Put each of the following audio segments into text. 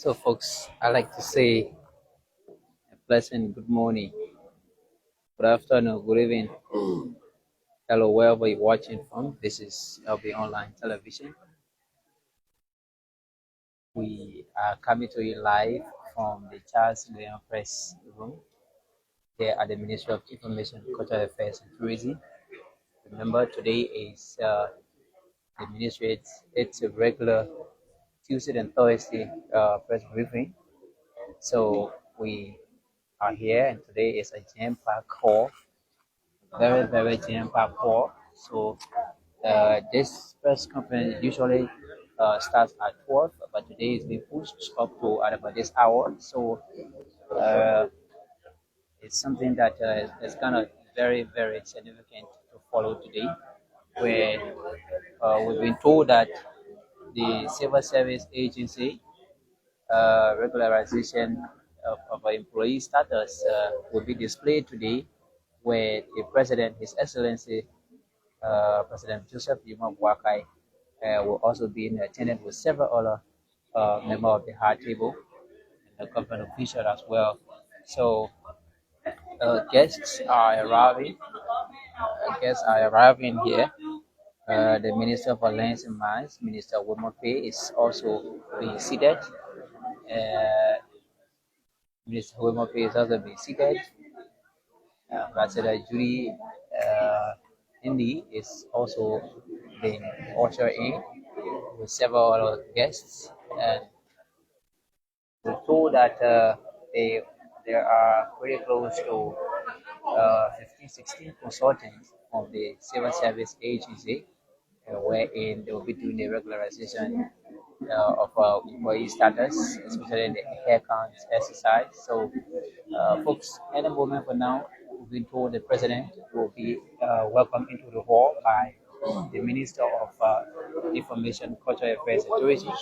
So, folks, I like to say a pleasant good morning, good afternoon, good evening. Hello, wherever you're watching from. This is LB Online Television. We are coming to you live from the Charles Gbenyon Press Room here at the Ministry of Information, Cultural Affairs and Tourism. Remember, today is the ministry. It's a regular Tuesday and Thursday press briefing. So we are here, and today is a jam-packed call. Very jam-packed call. So this press conference usually starts at 12, but today it's been pushed up to at about this hour. So uh, it's something that is kind of very significant to follow today, where we've been told that the Civil Service Agency regularization of employee status will be displayed today, where the President, His Excellency President Joseph Yuma Boakai, will also be in attendance with several other members of the high table and the government official as well. So guests are arriving. Guests are arriving here. The Minister for Lands and Mines, Minister Wilmot Pay, is also being seated. Minister Wilmot Pay is also being seated. Ambassador Judy Indy is also being ushered in with several other guests, and we're told that there are pretty close to 15, 16 consultants from the Civil Service Agency, wherein they will be doing the regularization of employee status, especially in the hair count exercise. So, folks, any moment from now, we've been told the president will be welcomed into the hall by the Minister of Information, Cultural Affairs and Tourism,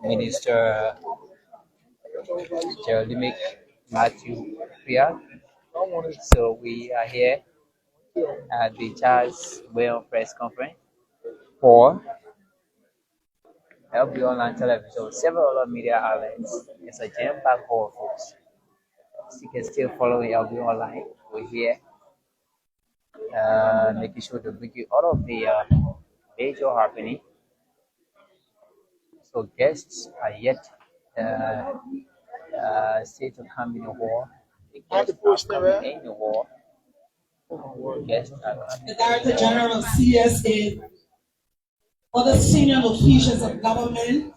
Minister Jeremic Matthew Pia. So we are here at the Charles Gbenyon press conference for LB Online Television, several other media outlets. It's a jam-packed hall, folks. You can still follow LB Online. We're here making sure to bring you all of the major happening. So guests are yet still to come in the hall. The guests are coming in the hall. The Director General of CSA, other senior officials of government,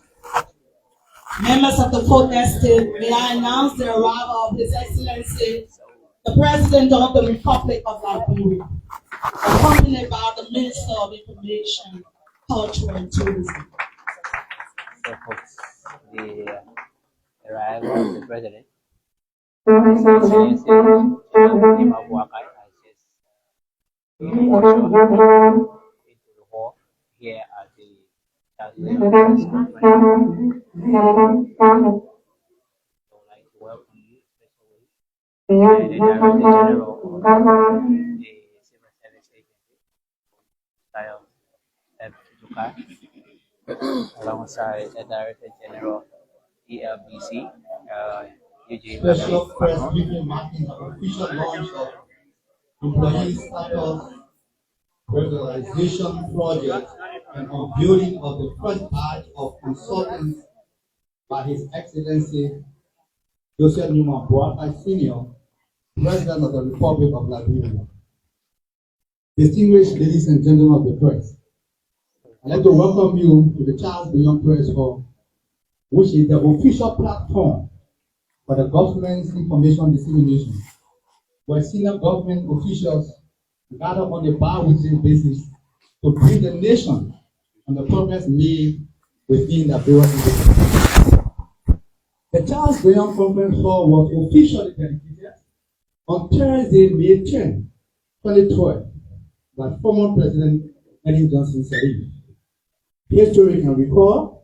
members of the fourth estate, may I announce the arrival of His Excellency, the President of the Republic of Liberia, accompanied by the Minister of Information, Culture and Tourism. So, folks, the arrival of the President, His Excellency Joseph Boakai, has just been ushered into the hall here at the Charles Gbenyon press conference. I would like to welcome you especially the Director General of the Civil Service Agency, Style F. alongside the Director General ELBC, Eugene Special press briefing marking the official launch of employee status regularization project and unveiling of the first batch of consultants by His Excellency Joseph Newman Boakai Sr., President of the Republic of Liberia. Distinguished ladies and gentlemen of the press, I'd like to welcome you to the Charles Gbenyon Press Hall, which is the official platform for the government's information dissemination, where senior government officials gather on a bi-weekly basis to brief the nation on the progress made within the various industries. The Charles Gbenyon Conference Hall was officially dedicated on Thursday, May 10, 2012, by former President Ellen Johnson Sirleaf. History can recall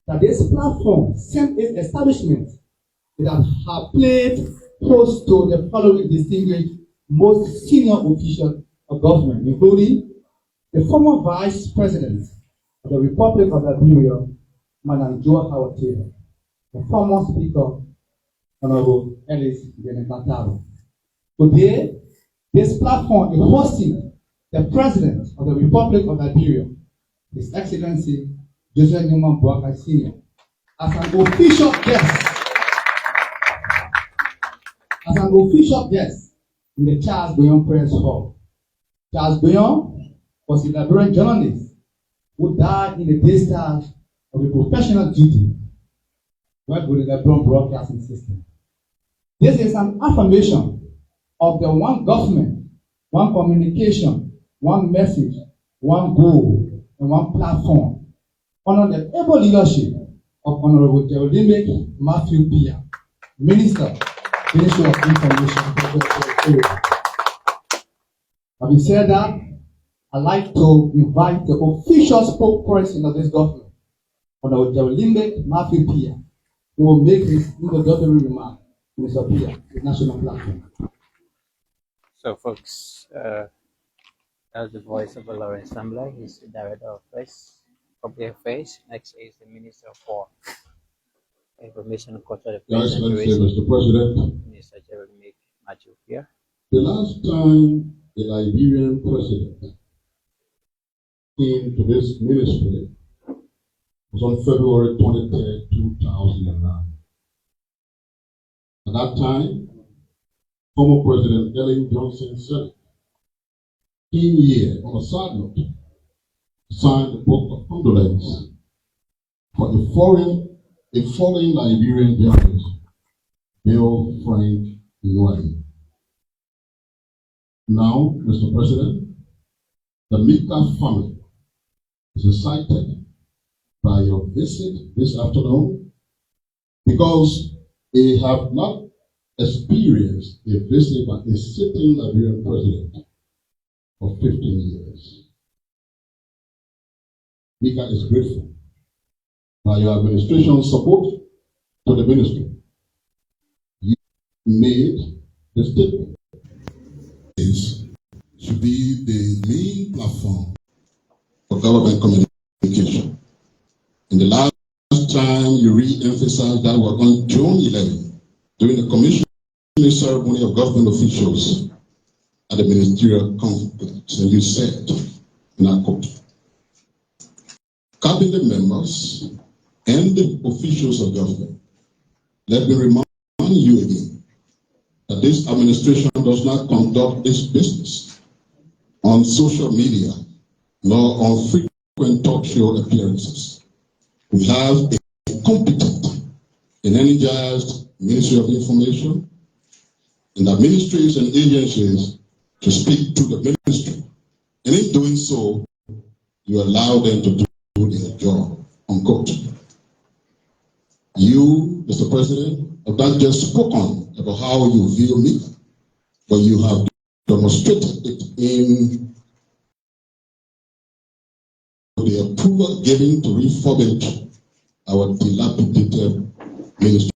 that this platform, since its establishment, it has played host to the following distinguished most senior officials of government, including the former Vice President of the Republic of Liberia, Madam Joa Howard Taylor, the former Speaker, Honorable Ellis Gbenyon. Today, this platform is hosting the President of the Republic of Liberia, His Excellency Joseph Newman Boakai Sr., as an official guest in the Charles Gbenyon Press Hall. Charles Gbenyon was a Liberian journalist who died in the discharge of a professional duty worked with the Liberian broadcasting system. This is an affirmation of the one government, one communication, one message, one goal, and one platform under the able leadership of Honorable Jeremy Matthew Pia, Minister, Ministry of Information and Technology. Having said that, I'd like to invite the official spokesperson of this government, Honorable Jeremy Matthew Pia, who will make his introductory remark. Mr. Pia, the national platform. So, folks, that's the voice of the Lawrence Assembly. He's the Director of Press, Public Affairs. Next is the Minister for Information, Culture, Affairs, and Tourism. Mr. President, Minister Jeremy Matthew here. the last time the Liberian president came to this ministry was on February 23rd, 2009. At that time, former President Ellen Johnson said, came here on a side note to sign the book of condolence for a fallen Liberian journalist, Bill Frank Gbenyon. Now, Mr. President, the Mika family is excited by your visit this afternoon because they have not experienced a visit by a sitting Liberian president for 15 years. Mika is grateful by your administration's support to the ministry. You made the statement. This should be the main platform for government communication. In the last time you re-emphasized that was on June 11 during the commissioning ceremony of government officials at the ministerial conference, and you said, and I quote, cabinet members and the officials of government, let me remind you again that this administration does not conduct its business on social media nor on frequent talk show appearances. We have a competent and energized Ministry of Information, and the ministries and agencies to speak to the ministry. And in doing so, you allow them to do their job, unquote. You, Mr. President, have not just spoken about how you view me, but you have demonstrated it in the approval given to refurbish our dilapidated ministry.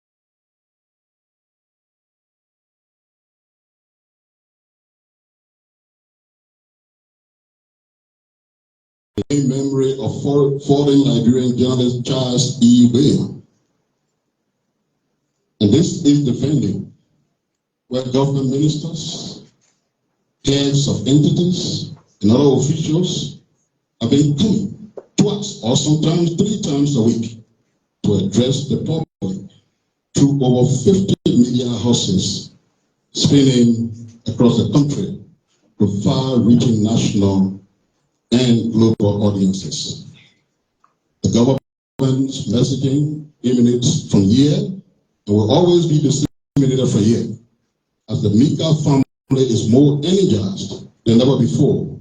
In memory of fallen Liberian journalist Charles E. Gbenyon. And this is the venue where government ministers, heads of entities, and other officials have been coming twice or sometimes 3 times a week to address the public through over 50 media houses spinning across the country to far-reaching national and global audiences. The government's messaging emanates from here and will always be disseminated from here, as the Mika family is more energized than ever before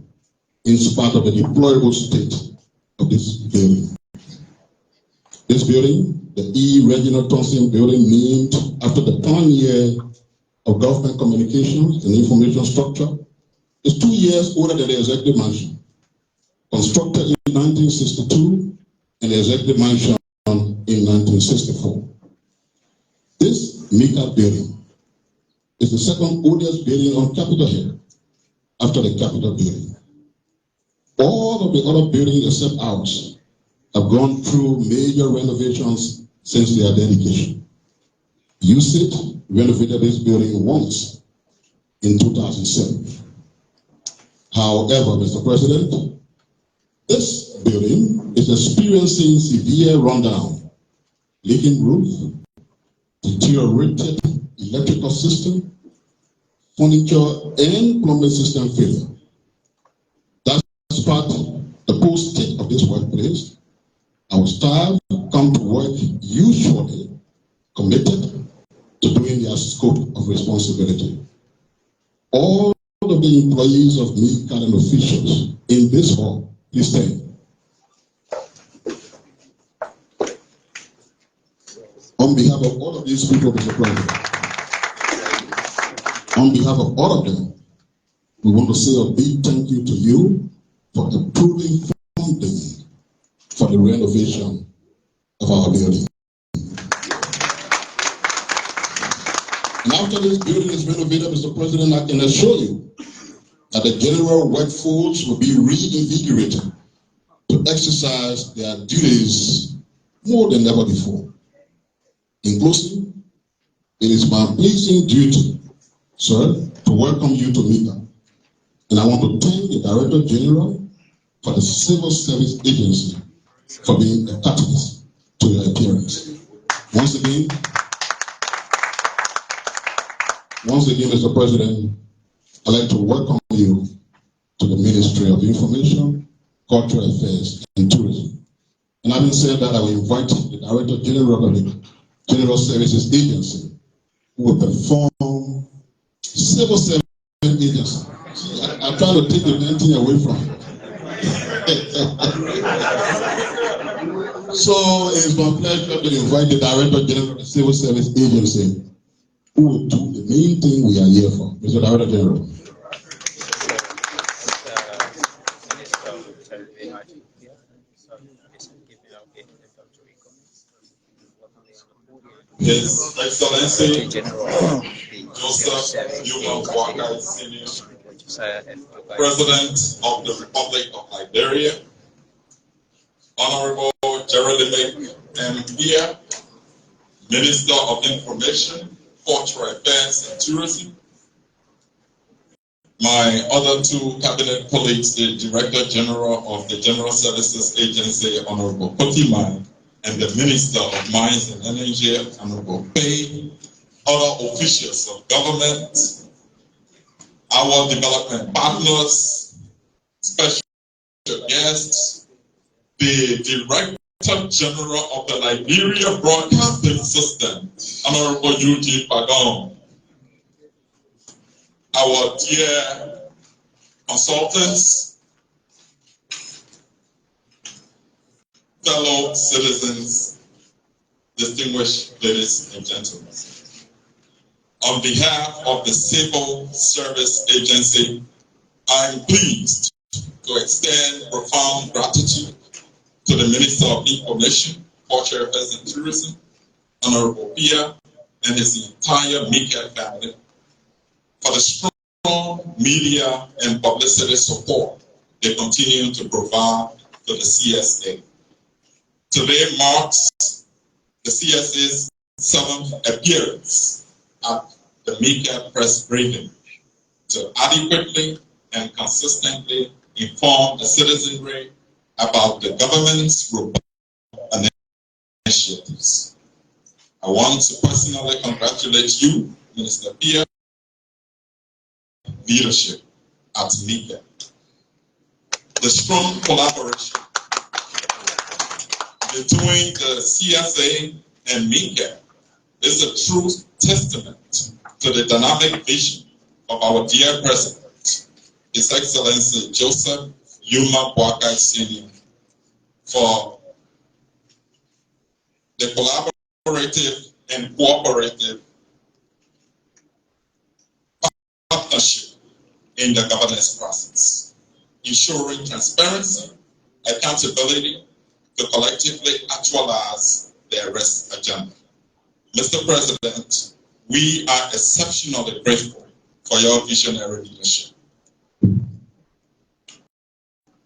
in spite of the deplorable state of this building. This building, the E. Reginald Thompson building, named after the pioneer of government communications and information structure, is 2 years older than the executive mansion, constructed in 1962 and the executive mansion in 1964. This Mika building is the second oldest building on Capitol Hill after the Capitol building. All of the other buildings except ours have gone through major renovations since their dedication. USIT renovated this building once in 2007. However, Mr. President, this building is experiencing severe rundown, leaking roof, deteriorated electrical system, furniture, and plumbing system failure. Despite the poor state of this workplace, our staff come to work usually committed to doing their scope of responsibility. All of the employees of MICA and officials in this hall, please stand. On behalf of all of these people, Mr. President, on behalf of all of them, we want to say a big thank you to you for approving funding for the renovation of our building. And after this building is renovated, Mr. President, I can assure you that the general workforce will be reinvigorated to exercise their duties more than ever before. In closing, it is my pleasing duty, sir, to welcome you to MICA. And I want to thank the Director General for the Civil Service Agency for being a catalyst to your appearance. Once again, Mr. President, I'd like to welcome you to the Ministry of Information, Cultural Affairs, and Tourism. And having said that, I will invite the Director General of the General Services Agency, who will perform Civil Service Agency. I'm trying to take the main thing away from it. So it's my pleasure to invite the Director General of the Civil Service Agency, who will do the main thing we are here for. Mr. Director General. His Excellency Joseph Newman Boakai Senior, President of the Republic of Liberia, Honorable Jeremy M. Minister of Information, Cultural Affairs and Tourism, my other two cabinet colleagues, the Director General of the General Services Agency, Honorable Kotiman, and the Minister of Mines and Energy, Honorable Pei, other officials of government, our development partners, special guests, the Director General of the Liberia Broadcasting System, Honorable Eugene Pagon, our dear consultants, fellow citizens, distinguished ladies and gentlemen. On behalf of the Civil Service Agency, I'm pleased to extend profound gratitude to the Minister of Information, Cultural Affairs and Tourism, Honorable Pia, and his entire MICA family for the strong media and publicity support they continue to provide to the CSA. Today marks the CSA's 7th appearance at the MICA press briefing to adequately and consistently inform the citizenry about the government's robust initiatives. I want to personally congratulate you, Minister Pia, leadership at MICA. The strong collaboration between the CSA and MICA is a true testament to the dynamic vision of our dear President, His Excellency Joseph Yuma Boakai Senior, for the collaborative and cooperative partnership in the governance process, ensuring transparency, accountability to collectively actualize their rest agenda. Mr. President, we are exceptionally grateful for your visionary leadership.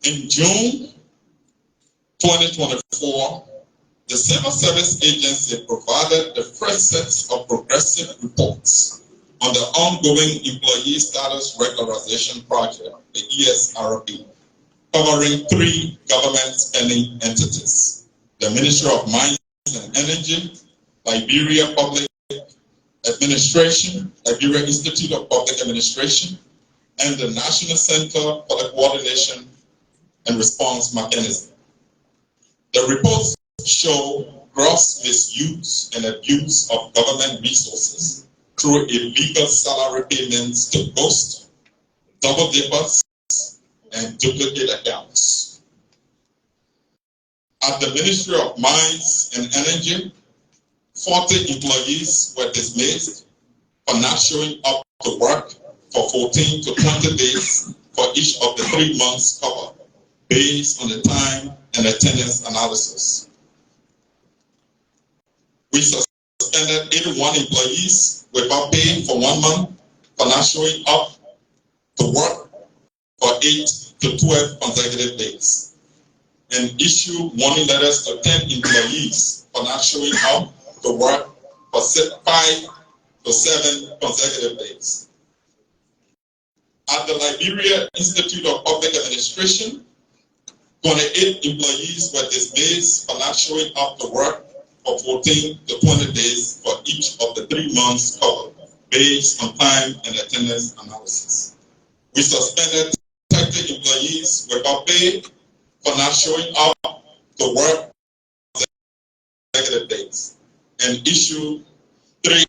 In June 2024, The Civil Service Agency provided the first set of progressive reports on the ongoing Employee Status Regularization Project, the ESRP, covering 3 government spending entities: the Ministry of Mines and Energy, Liberia Public Administration, Liberia Institute of Public Administration, and the National Center for the Coordination and Response Mechanism. The reports show gross misuse and abuse of government resources through illegal salary payments to ghost, double dippers, and duplicate accounts. At the Ministry of Mines and Energy, 40 employees were dismissed for not showing up to work for 14 to 20 days for each of the 3 months covered, based on the time and attendance analysis. We suspended 81 employees without pay for 1 month for not showing up to work for 8 to 12 consecutive days, and issued warning letters to 10 employees for not showing up to work for 5 to 7 consecutive days. At the Liberia Institute of Public Administration, 28 employees were dismissed for not showing up to work for 14 to 20 days for each of the 3 months covered, based on time and attendance analysis. We suspended 30 employees without pay for not showing up to work for consecutive days, and issued 3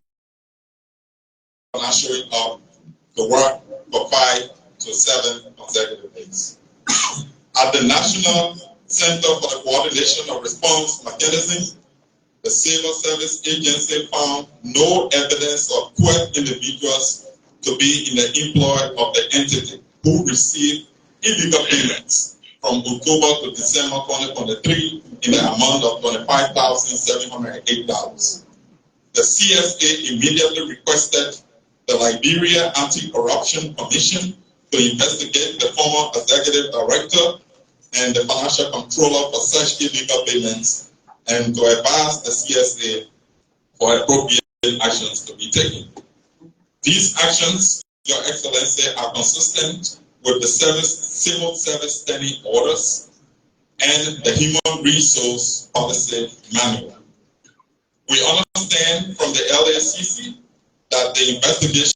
for not showing up to work for 5 to 7 consecutive days. At the National Center for the Coordination of Response Mechanism, the Civil Service Agency found no evidence of 12 individuals to be in the employ of the entity who received illegal payments from October to December 2023 in the amount of $25,708. The CSA immediately requested the Liberia Anti-Corruption Commission to investigate the former executive director and the financial controller for such illegal payments, and to advise the CSA for appropriate actions to be taken. These actions, Your Excellency, are consistent with the Civil Service Standing Orders and the Human Resource Policy Manual. We understand from the LACC that the investigation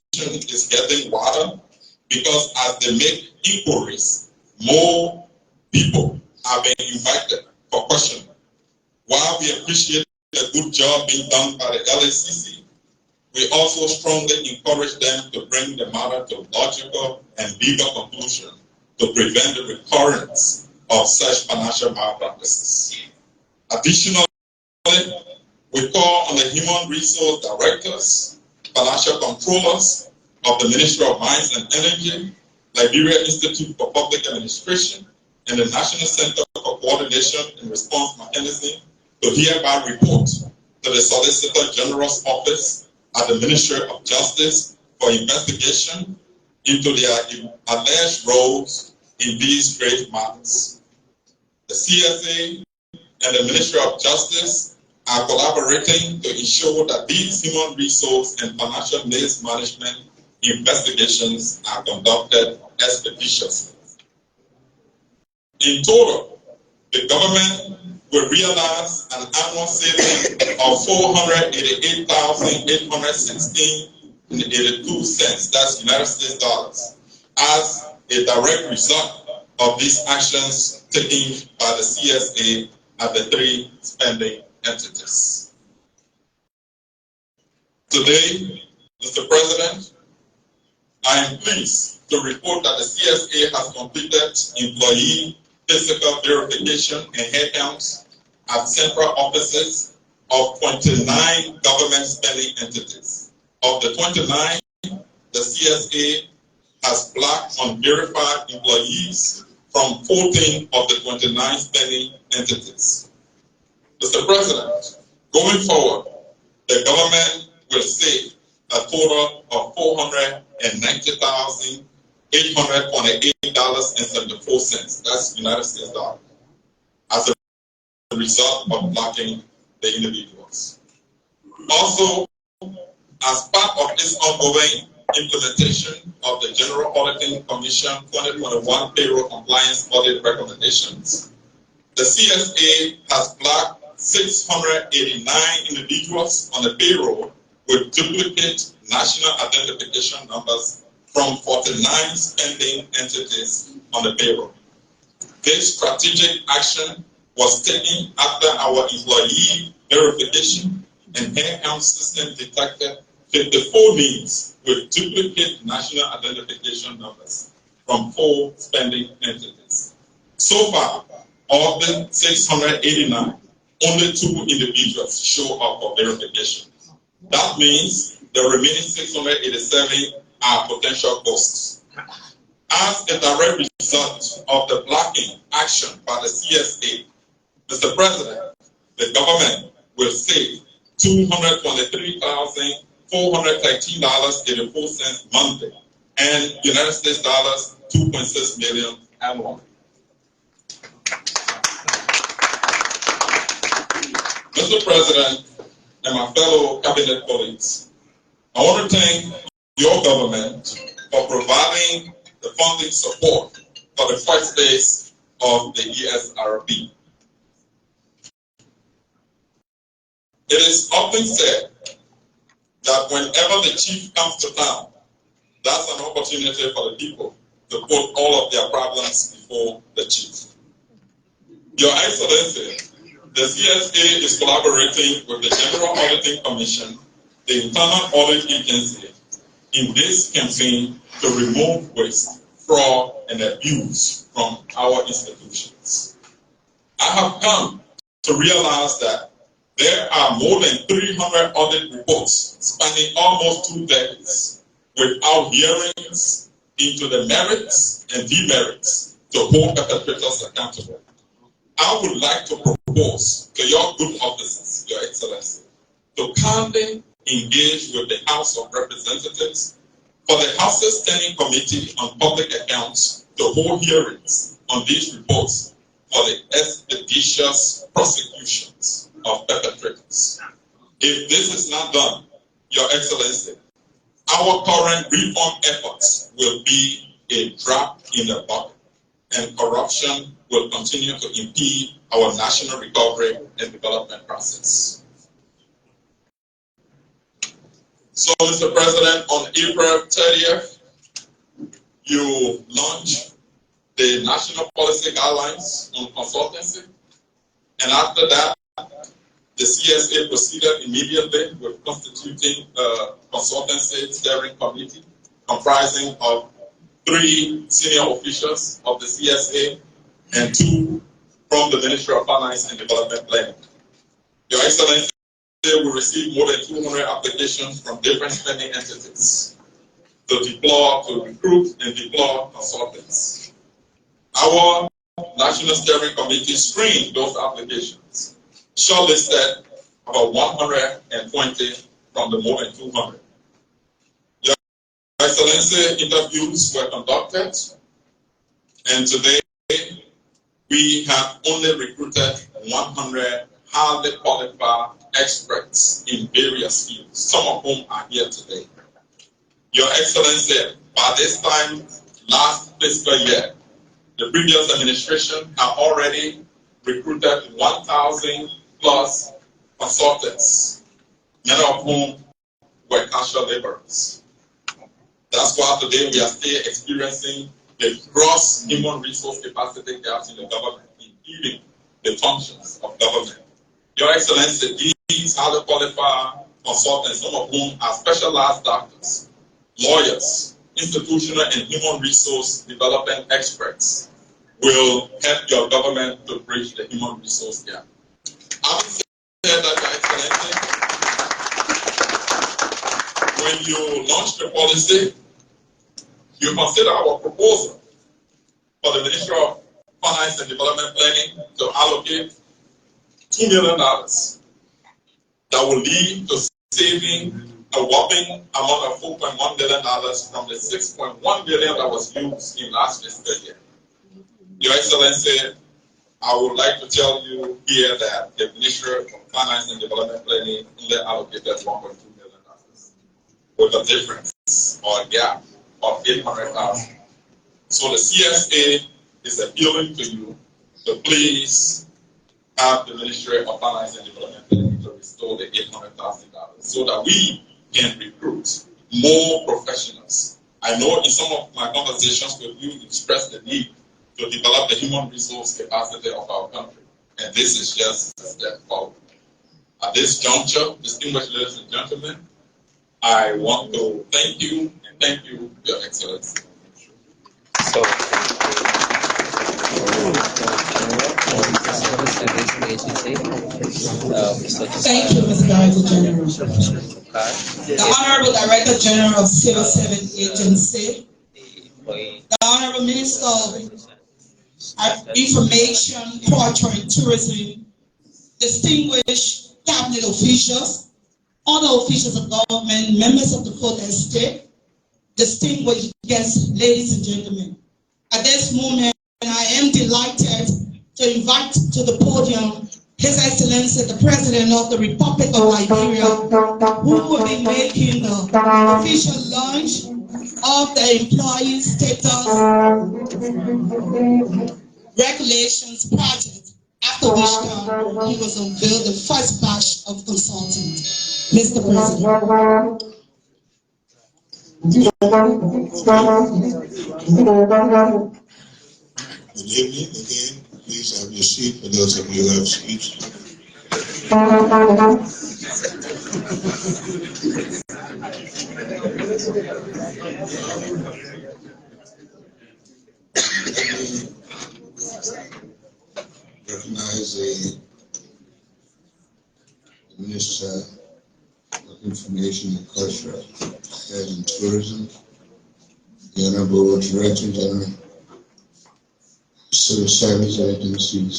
is getting wider because as they make inquiries, more people are being invited for questioning. While we appreciate the good job being done by the LACC, we also strongly encourage them to bring the matter to logical and legal conclusion to prevent the recurrence of such financial malpractices. Additionally, we call on the Human Resource Directors, Financial Controllers of the Ministry of Mines and Energy, Liberia Institute for Public Administration, and the National Center for Coordination and Response Mechanism to hereby report to the Solicitor General's Office at the Ministry of Justice for investigation into their alleged roles in these grave matters. The CSA and the Ministry of Justice are collaborating to ensure that these human resource and financial needs management investigations are conducted expeditiously. In total, the government will realize an annual saving of $488,816.82, that's United States dollars, as a direct result of these actions taken by the CSA at the 3 spending entities. Today, Mr. President, I am pleased to report that the CSA has completed employee physical verification and headcounts at central offices of 29 government spending entities. Of the 29, the CSA has blocked unverified employees from 14 of the 29 spending entities. Mr. President, going forward, the government will save a total of $490,828.74. That's United States dollars, as a result of blocking the individuals. Also, as part of its ongoing implementation of the General Auditing Commission 2021 Payroll Compliance Audit Recommendations, the CSA has flagged 689 individuals on the payroll with duplicate national identification numbers from 49 spending entities on the payroll. This strategic action was taken after our employee verification and headcount system detected 54 names with duplicate national identification numbers from 4 spending entities. So far, of the 689, only 2 individuals show up for verification. That means the remaining 687 are potential ghosts. As a direct result of the blocking action by the CSA, Mr. President, the government will save $223,413.84 monthly and United States dollars 2.6 million annually. Mr. President and my fellow cabinet colleagues, I want to thank your government for providing the funding support for the first phase of the ESRP. It is often said that whenever the chief comes to town, that's an opportunity for the people to put all of their problems before the chief. Your Excellency, the CSA is collaborating with the General Auditing Commission, the Internal Audit Agency, in this campaign to remove waste, fraud, and abuse from our institutions. I have come to realize that there are more than 300 audit reports spanning almost 2 decades without hearings into the merits and demerits to hold perpetrators accountable. I would like to propose to your good officers, Your Excellency, to kindly engage with the House of Representatives for the House's Standing Committee on Public Accounts to hold hearings on these reports for the expeditious prosecutions of perpetrators. If this is not done, Your Excellency, our current reform efforts will be a drop in the bucket, and corruption will continue to impede our national recovery and development process. So, Mr. President, on April 30th, you launched the National Policy Guidelines on Consultancy, and after that, the CSA proceeded immediately with constituting a consultancy steering committee comprising of 3 senior officials of the CSA and 2 from the Ministry of Finance and Development Planning. Your Excellency, we received more than 200 applications from different spending entities to recruit and deploy consultants. Our National Steering Committee screened those applications, shortlisted about 120 from the more than 200. Your Excellency, interviews were conducted, and today we have only recruited 100 highly qualified experts in various fields, some of whom are here today. Your Excellency, by this time last fiscal year, the previous administration have already recruited 1,000 plus consultants, many of whom were casual laborers. That's why today we are still experiencing the gross human resource capacity gaps in the government, including the functions of government. Your Excellency, these highly qualified consultants, some of whom are specialized doctors, lawyers, institutional and human resource development experts, will help your government to bridge the human resource gap. Having said that, Your Excellency, when you launch the policy, you consider our proposal for the Ministry of Finance and Development Planning to allocate $2 million that will lead to saving a whopping amount of $4.1 billion from the $6.1 billion that was used in last fiscal year. Your Excellency, I would like to tell you here that the Ministry of Finance and Development Planning only allocated $1.2 million, with a difference or a gap of $800,000. So the CSA is appealing to you to please have the Ministry of Finance and Development Planning to restore the $800,000 so that we can recruit more professionals. I know in some of my conversations with you expressed the need to develop the human resource capacity of our country. And this is just a step forward. At this juncture, distinguished ladies and gentlemen, I want to thank you and thank you, Your Excellency. So, thank you, Mr. Director General. The Honorable Director General of Civil Service Agency, the Honorable Minister of Information, Culture and Tourism, distinguished cabinet officials, other officials of government, members of the fourth estate, distinguished guests, ladies and gentlemen. At this moment, I am delighted to invite to the podium His Excellency, the President of the Republic of Liberia, who will be making the official launch of the Employee Status Regulations project, after which time he was unveiled the first batch of consultants. Mr. President. Good evening again. Please have your seat for those of you who have seats. Recognize the Minister of Information and Culture and Tourism, the Honorable Director General, Civil Service Agencies,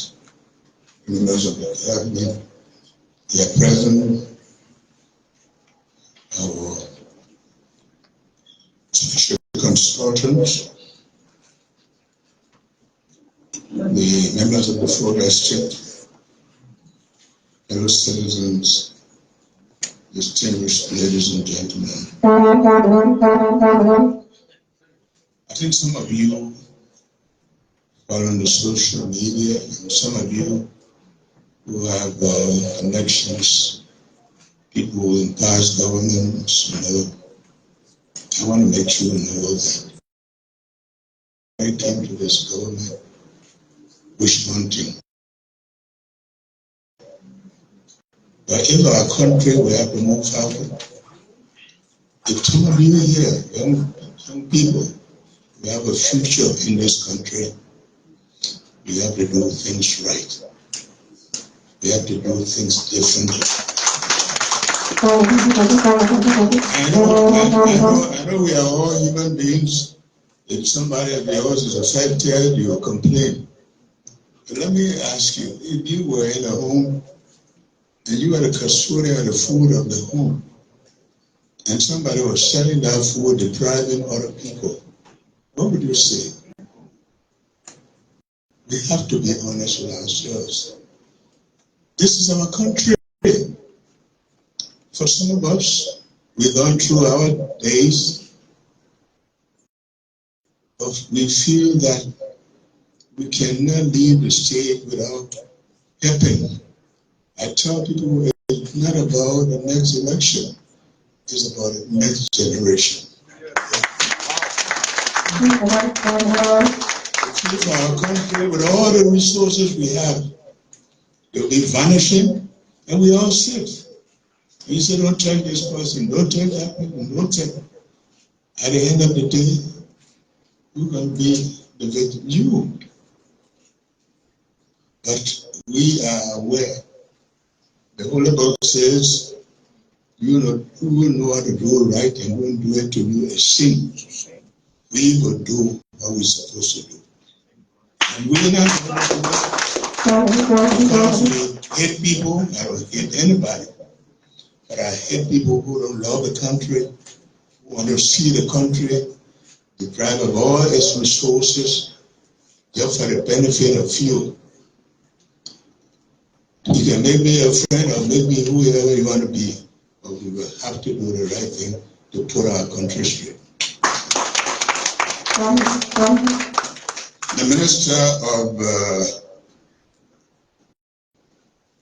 members of the Cabinet, their President, our special consultants, the members of the fourth estate, fellow citizens, distinguished ladies and gentlemen. I think some of you follow on the social media, and some of you who have connections, people in past governments, I want to make you know that I came to this government wish one thing. But if our country will have to move forward, if some of you here, young people, we have a future in this country, we have to do things right. We have to do things differently. I know we are all human beings. If somebody of yours is affected, you will complain. But let me ask you, if you were in a home and you had a custodian of the food of the home, and somebody was selling that food, depriving other people, what would you say? We have to be honest with ourselves. This is our country. For some of us, we've gone through our days of we feel that we cannot leave the state without helping. I tell people it's not about the next election, it's about the next generation. If our country, with all the resources we have, they'll be vanishing, and we all sit. And you say, don't take this person, don't take that person, don't take. At the end of the day, who can be the victim? You. But we are aware. The Holy Book says, you know, who will know how to do right and won't do it to you a sin. We will do what we're supposed to do. And we're not going to do it because we hate people. I don't hate anybody. But I hate people who don't love the country, who want to see the country deprived of all its resources just for the benefit of few. You can make me a friend or make me whoever you want to be, but we will have to do the right thing to put our country straight. The Minister of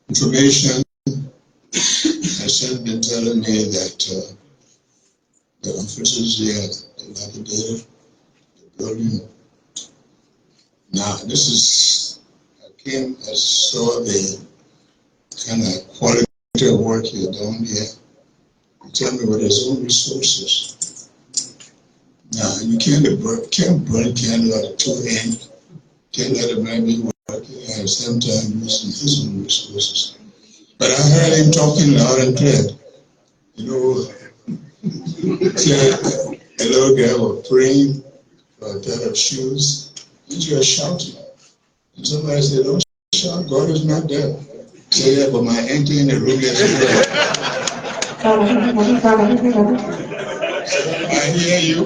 Information has been telling me that the officers here dilapidated the building. Now, this is, I came, I saw the kind of quality of work you're doing here. You tell me what his own resources. Now, you can't burn candle at the two ends. Can't let a man be working at the same time using his own resources. But I heard him talking loud and clear. You know, a little girl was praying for a pair of shoes. And she was shouting. And somebody said, don't shout, God is not there. So yeah, but my auntie in the room yesterday. I hear you.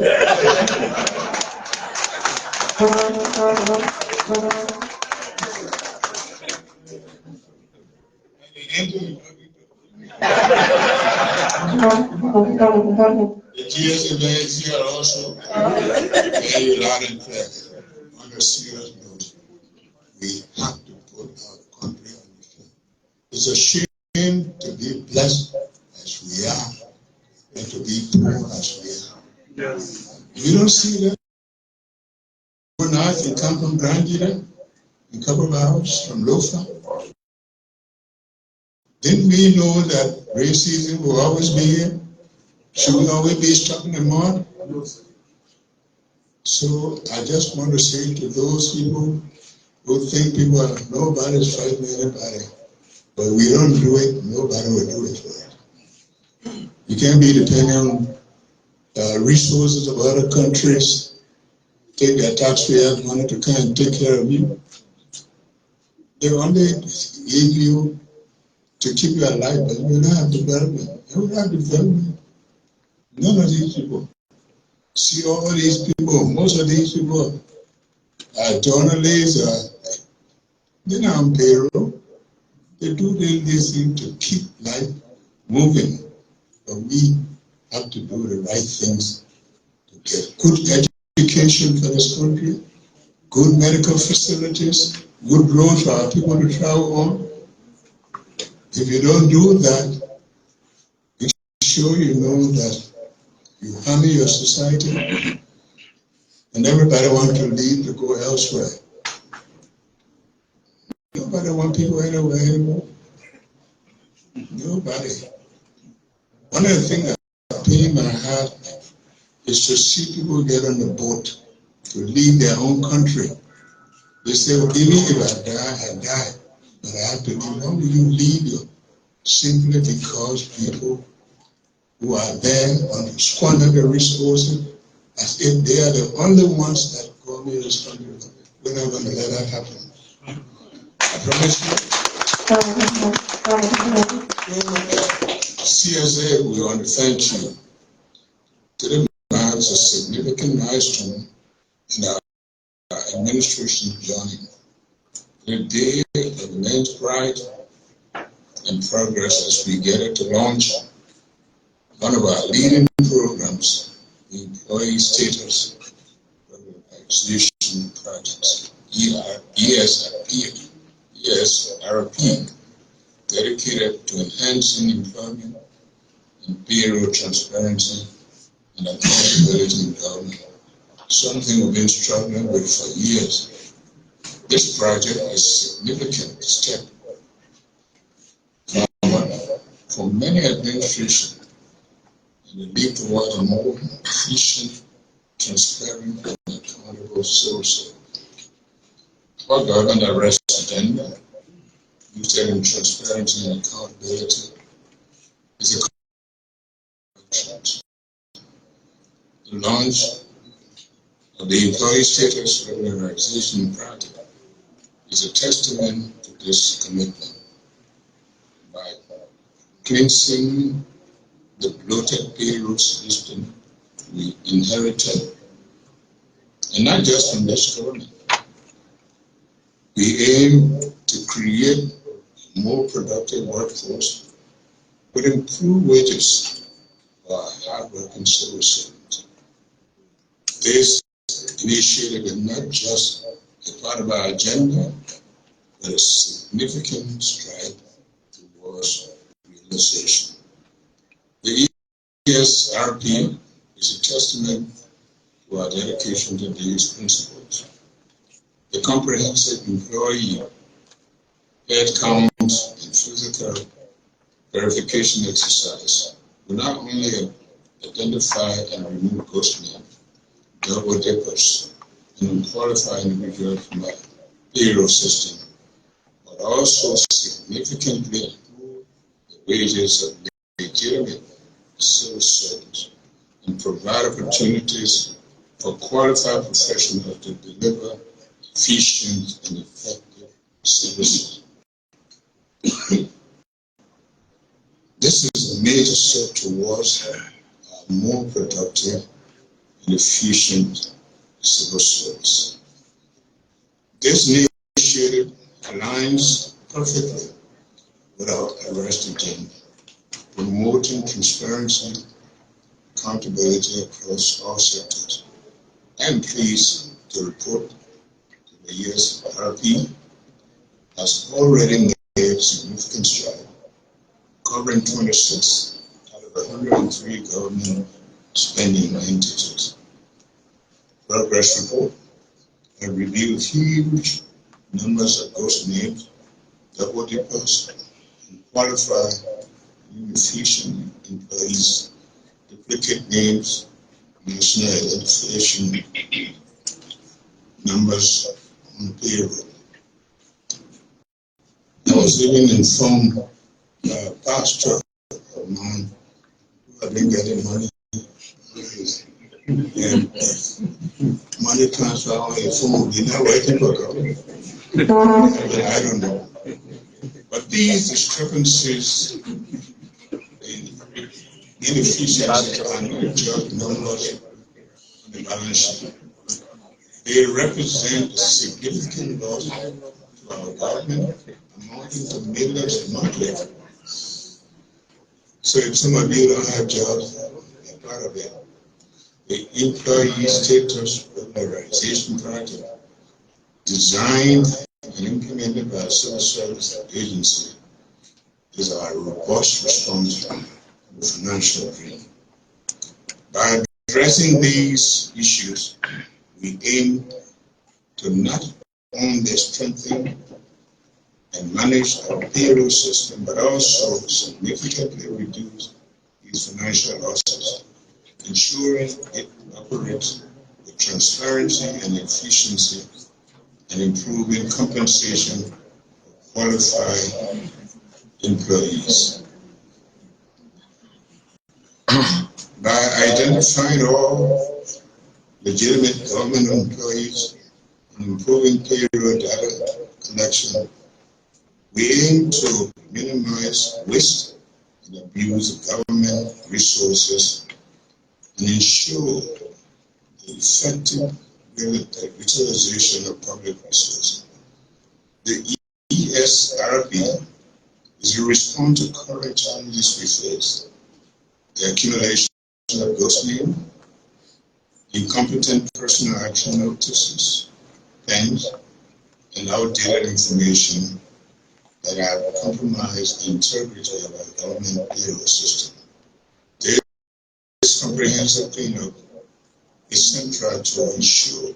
The GSM is here also. Hear you loud and clear. On a serious note, we have to put our country on the field. It's a shame to be blessed as we are and to be poor as we are. You don't see that? One night can come from Grandira, a couple of hours from Lofa. Didn't we know that racism will always be here? Should we always be stuck in the mud? So I just want to say to those people who think nobody's fighting anybody, but we don't do it, nobody will do it for it. You can't be depending on resources of other countries, take their taxpayers' money to come and take care of you. They only give you to keep you alive, but you don't have development. You don't have development. None of these people. See all these people, most of these people are journalists, they're not on payroll. They do this thing to keep life moving. But we have to do the right things to get good education for this country, good medical facilities, good roads for our people to travel on. If you don't do that, make sure you know that you harm your society, and everybody wants to leave to go elsewhere. Nobody wants people anywhere anymore. Nobody. One of the things that pain my heart is to see people get on the boat to leave their own country. They say, well, even if I die, I die. But I have to leave. Why will you leave? Simply because people who are there squander the resources as if they are the only ones that call me this country. We're not going to let that happen. I promise you. CSA, we want to thank you. Today marks a significant milestone in our administration journey. The day of immense pride and progress as we get it to launch one of our leading programs, the Employee Status Regularization Projects, ESRP, dedicated to enhancing employment and payroll transparency and accountability in government, something we've been struggling with for years. This project is a significant step for many administrations in the lead towards a more efficient, transparent, and accountable service. Our government arrest agenda, rooted in transparency and accountability, is a the launch of the Employee Status Regularization Project is a testament to this commitment. By cleansing the bloated payroll system we inherited, and not just from this government, we aim to create a more productive workforce with improved wages for our hardworking civil servants. This initiative is not just a part of our agenda, but a significant stride towards realization. The ESRP is a testament to our dedication to these principles. The comprehensive employee headcount and physical verification exercise will not only identify and remove ghost names, double dippers, and unqualified individuals from our payroll system, but also significantly improve the wages of legitimate civil servants and provide opportunities for qualified professionals to deliver efficient and effective services. This is a major step towards a more productive and efficient civil service. This new initiative aligns perfectly with our arrest agenda, promoting transparency, accountability across all sectors. I am pleased to report that the ESRP has already made significant strides, covering 26 out of 103 government spending entities. Progress report have revealed huge numbers of ghost names, double dippers, and qualified inefficient employees, duplicate names, national identification numbers on payroll. I was even informed by a pastor of mine who had been getting money and money transfer on your phone. You're not waiting for government. I don't know. But these discrepancies in inefficiency are not just numbers on the balance sheet. They represent a significant loss to our government, amounting to millions monthly. So if some of you don't have jobs, they're part of it. The Employee Status Regularization Project, designed and implemented by a civil service agency, is our robust response to the financial drain. By addressing these issues, we aim to not only strengthen and manage our payroll system, but also significantly reduce these financial losses, ensuring it operates with transparency and efficiency and improving compensation for qualified employees. By identifying all legitimate government employees and improving payroll data collection, we aim to minimize waste and abuse of government resources and ensure the effective utilization of public resources. The ESRP is a response to current challenges we face: the accumulation of ghost names, incompetent personal action notices, PENs, and outdated information that have compromised the integrity of our government payroll system. This comprehensive cleanup is central to ensure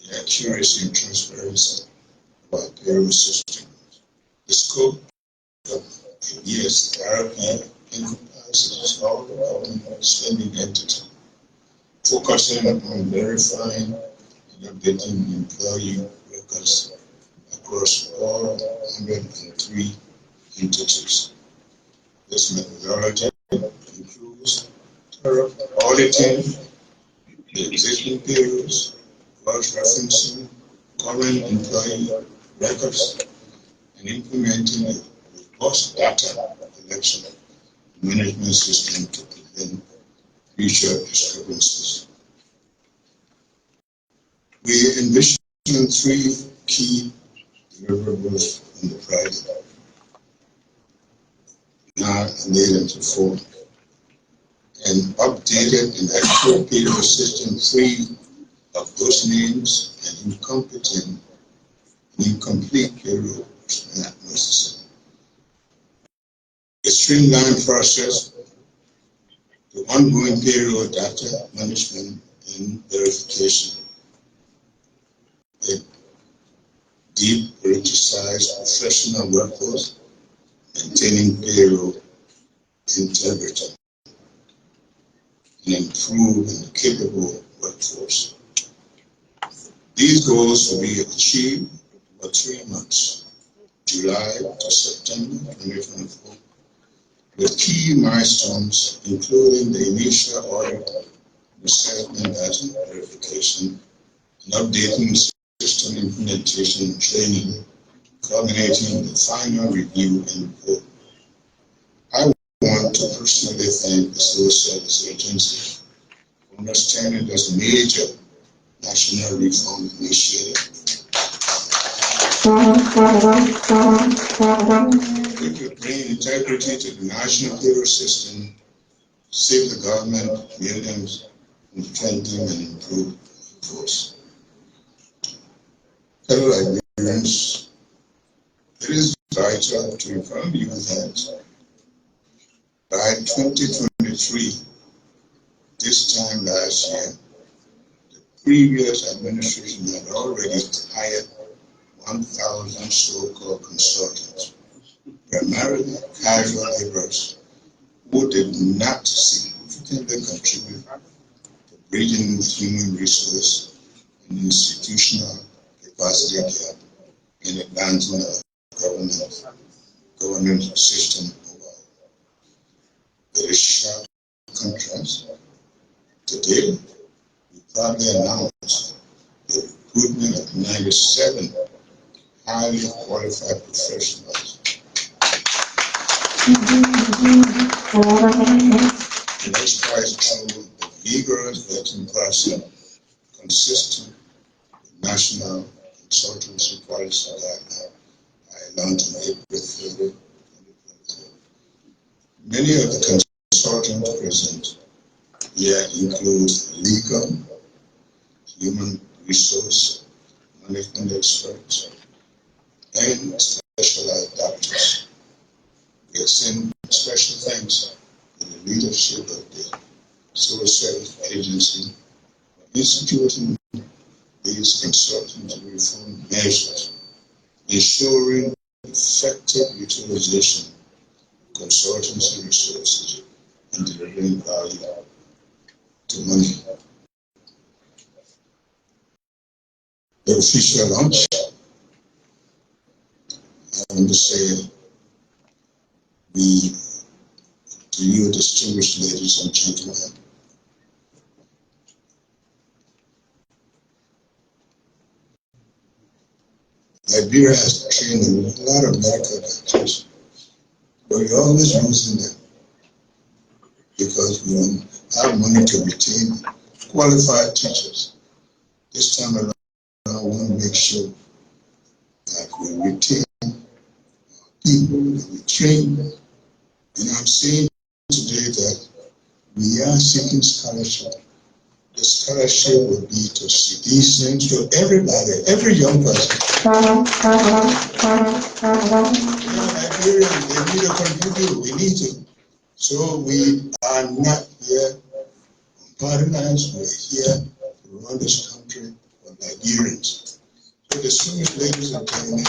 the accuracy and transparency of our payroll system. The scope of the ESRP encompasses all government spending entities, focusing on verifying and updating employee records across all 103 entities. This methodology includes thorough auditing the existing payrolls, cross-referencing current employee records, and implementing a robust data collection management system to prevent future discrepancies. We envision three key deliverables in the project. now made into form. An updated and accurate payroll system free of those names and incomplete payroll is not necessary. A streamlined process, the ongoing payroll data management and verification, a deep politicized professional workforce, maintaining payroll integrity, an improved and capable workforce. These goals will be achieved over 3 months, July to September 2024, with key milestones including the initial audit, assessment data verification, and updating system implementation and training, culminating the final review and report. I want to personally thank the Civil Service Agency for understanding this major national reform initiative. It will bring integrity to the national payroll system, save the government millions, and defend them and improve the force. Fellow Liberians, it is vital to inform you that by 2023, this time last year, the previous administration had already hired 1,000 so-called consultants, primarily casual laborers, who did not significantly contribute to bridging the human resource and institutional capacity gap in advancement of governance system overall. There is sharp contrast. Today, we proudly announce the recruitment of 97 highly qualified professionals. The next prize through the vigorous vetting process consistent with national consultancy policy guidelines I launched on April 30, 2023. Many of the consultants present here include legal, human resource, management experts, and specialized doctors. We extend special thanks to the leadership of the Civil Service Agency for instituting these consultancy reform measures, ensuring effective utilization of consultancy resources and delivering value to money. The official launch, I want to say to you, distinguished ladies and gentlemen, Liberia has trained a lot of medical doctors, but we're always losing them because we don't have money to retain qualified teachers. This time around, I want to make sure that we retain people, that we train them. And I'm saying today that we are seeking scholarship. The scholarship will be to see these things to everybody, every young person. Nigerians, they need to contribute. We need to. So we are not here compartmentalized. We're here to run this country for Nigerians. So distinguished ladies and gentlemen,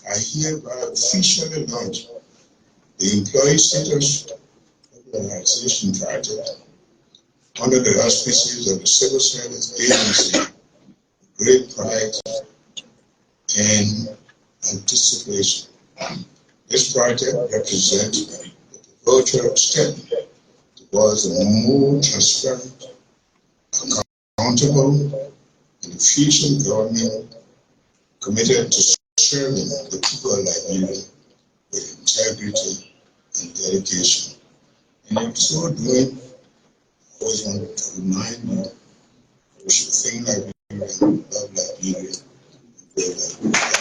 I hereby officially launch the Employee Status Regularization Project under the auspices of the Civil Service Agency, great pride and anticipation. This project represents a pivotal step towards a more transparent, accountable, and efficient government committed to serving the people of Liberia with integrity and dedication. And in so doing, I always want to remind you, we should think like Liberia, love Liberia, and build Liberia.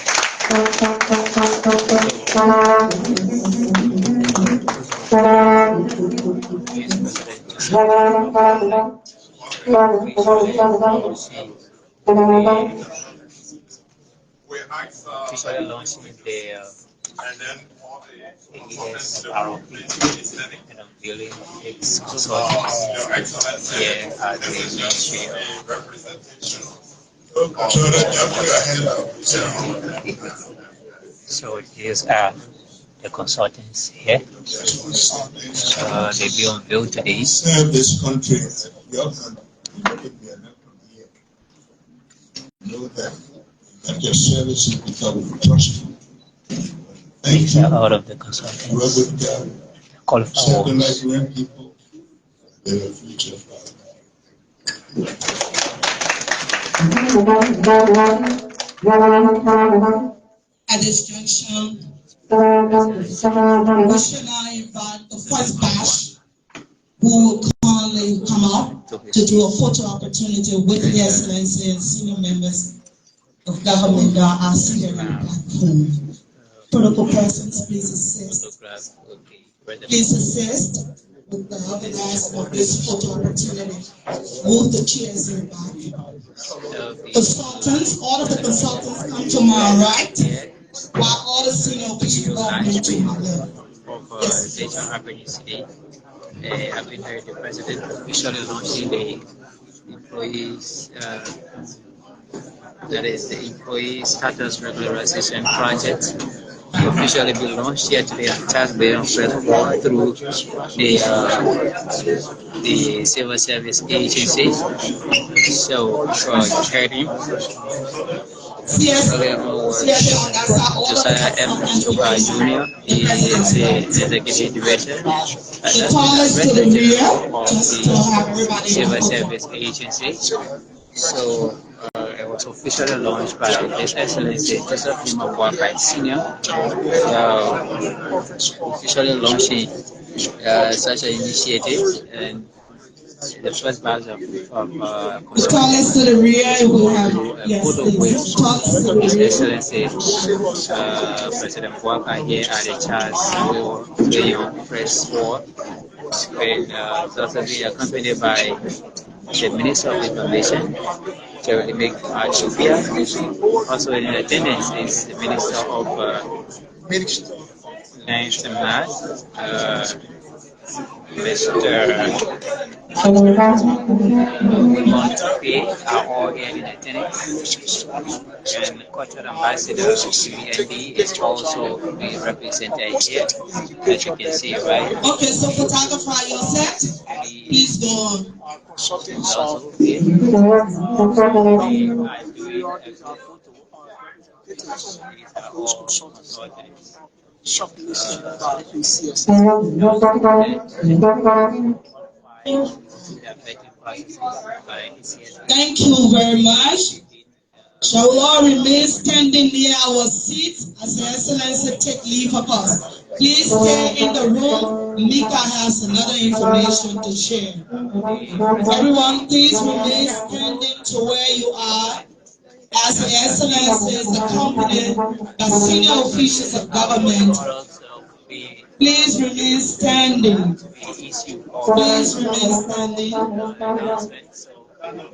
officially launching the ESRP and unveiling its consultants here at the Ministry of. So these are the consultants here. They be unveiled today. Serve this country, your country. Know that your service will become trustful. These are all of the consultants. Qualified ones. People, they're the future. At this junction, we should now invite the first batch who will kindly come up to do a photo opportunity with the Excellency and senior members of government that are seated on the platform. Protocol persons, please assist. Please assist with the organizing of this photo opportunity. Move the chairs in the back. Consultants, all of the consultants come to my right, while all the senior officials come to my left. Yes. I've been heard the president officially launching the employees, that is the employee status regularization project. It officially be launched here today at Gbenyon through the civil service agency. So you heard him. Earlier on was Josiah M. Boakai Jr. He is the executive director and representative of the civil service agency. So it was officially launched by His Excellency Joseph Boakai Sr. Officially launching such an initiative, and the first batch of consultants to the rear will have His Excellency President Boakai here at the Charles Gbenyon Press Hall, and it's also be accompanied by the Minister of Information, Jerry Chupia. Also in attendance is the Minister of Science and Math, Mr. Montefiore are all here in attendance. And Cultural Ambassador BND is also being represented here, as you can see, right? Okay, so photographer, you're set. Please go on. Also here. Thank you very much. Shall we all remain standing near our seats as Her Excellency take leave of us? Please stay in the room. Mika has another information to share. Everyone, please remain standing to where you are as Her Excellency is accompanied by senior officials of government. Please remain standing. Please remain standing.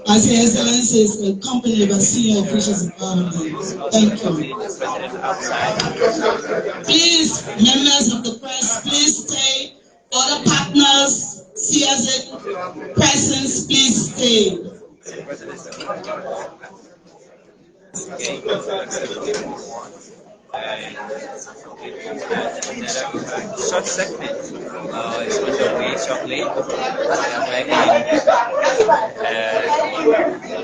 As Her Excellency is accompanied by senior officials of government. Thank you. Please, members of the press, please stay. Other partners, CSA presence, please stay. Short segment is underway shortly. We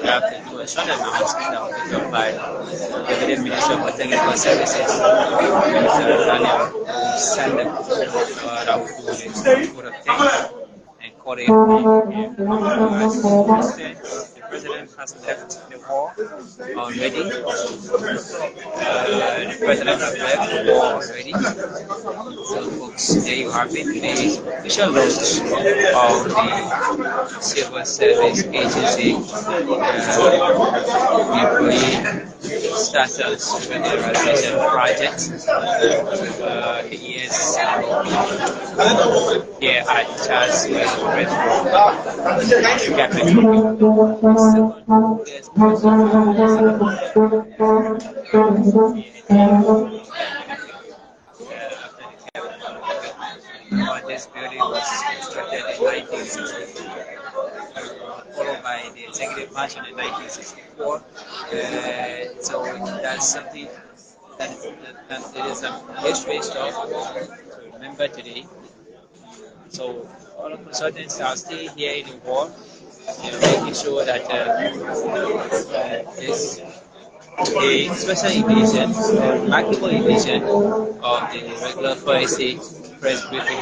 have to do a short announcement that will be done by the Deputy Minister for Technical Services, Mr. Daniel Sender, that will do the vote of thanks and call it. The President has left the hall already. The President has left the hall already. So folks, there you have it. Today's official launch of the Civil Service Agency employee status with the regularization project. He is here at Charles Press this building was constructed in 1964, followed by the executive mansion in 1964. So that's something that it is a history stuff to remember today. So all the consultants are still here in the war, making sure that this a special edition, a remarkable edition of the regular policy press briefing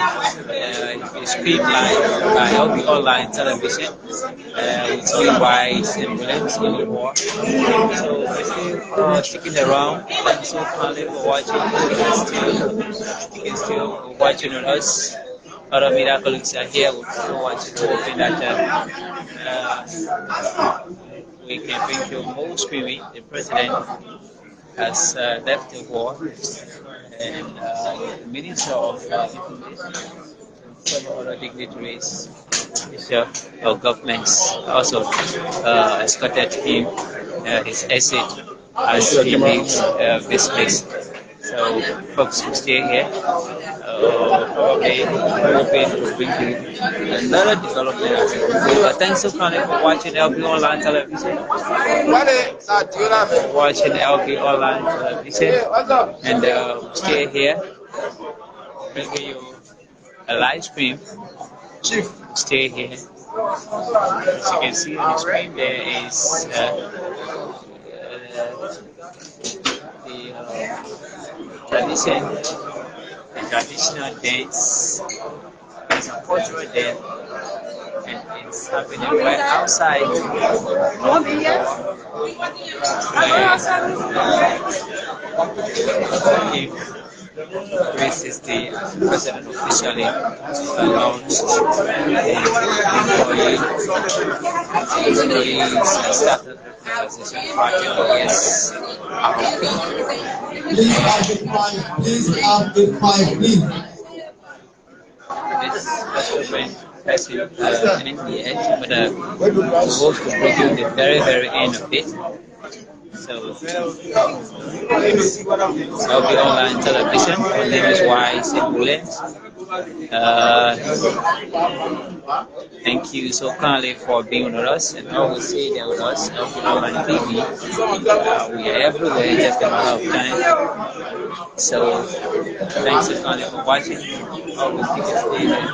is streamed live by LB Online Television with Joey Wise and Williams in the war. So if you're sticking around, thank you so kindly for watching. You can still watching on us. Other media colleagues are here. We're still watching, hoping that we can bring you more streaming. The president has left the war, and the Minister of Information and some other dignitaries of governments also escorted him, his exit as he leaves this place. So folks will stay here. Probably hoping to bring you another development. Thanks so kindly for watching LB Online Television. Watching LB Online Television, and stay here, bringing you a live stream. Stay here. As you can see on the screen, there is the traditional dance. It's a cultural dance, and it's happening right outside of this is the president officially announced employees started regularization project ESRP. Please have the quiet. Please have the quiet, please. This special friend passing in the edge, but we're supposed to bring you the very, very end of it. So I'll be online television. My name is Wise and Williams. Thank you so kindly for being with us and always stay there with us. I'll be online TV. We are everywhere, just a matter of time. So thanks so kindly for watching. Always keep it stay there.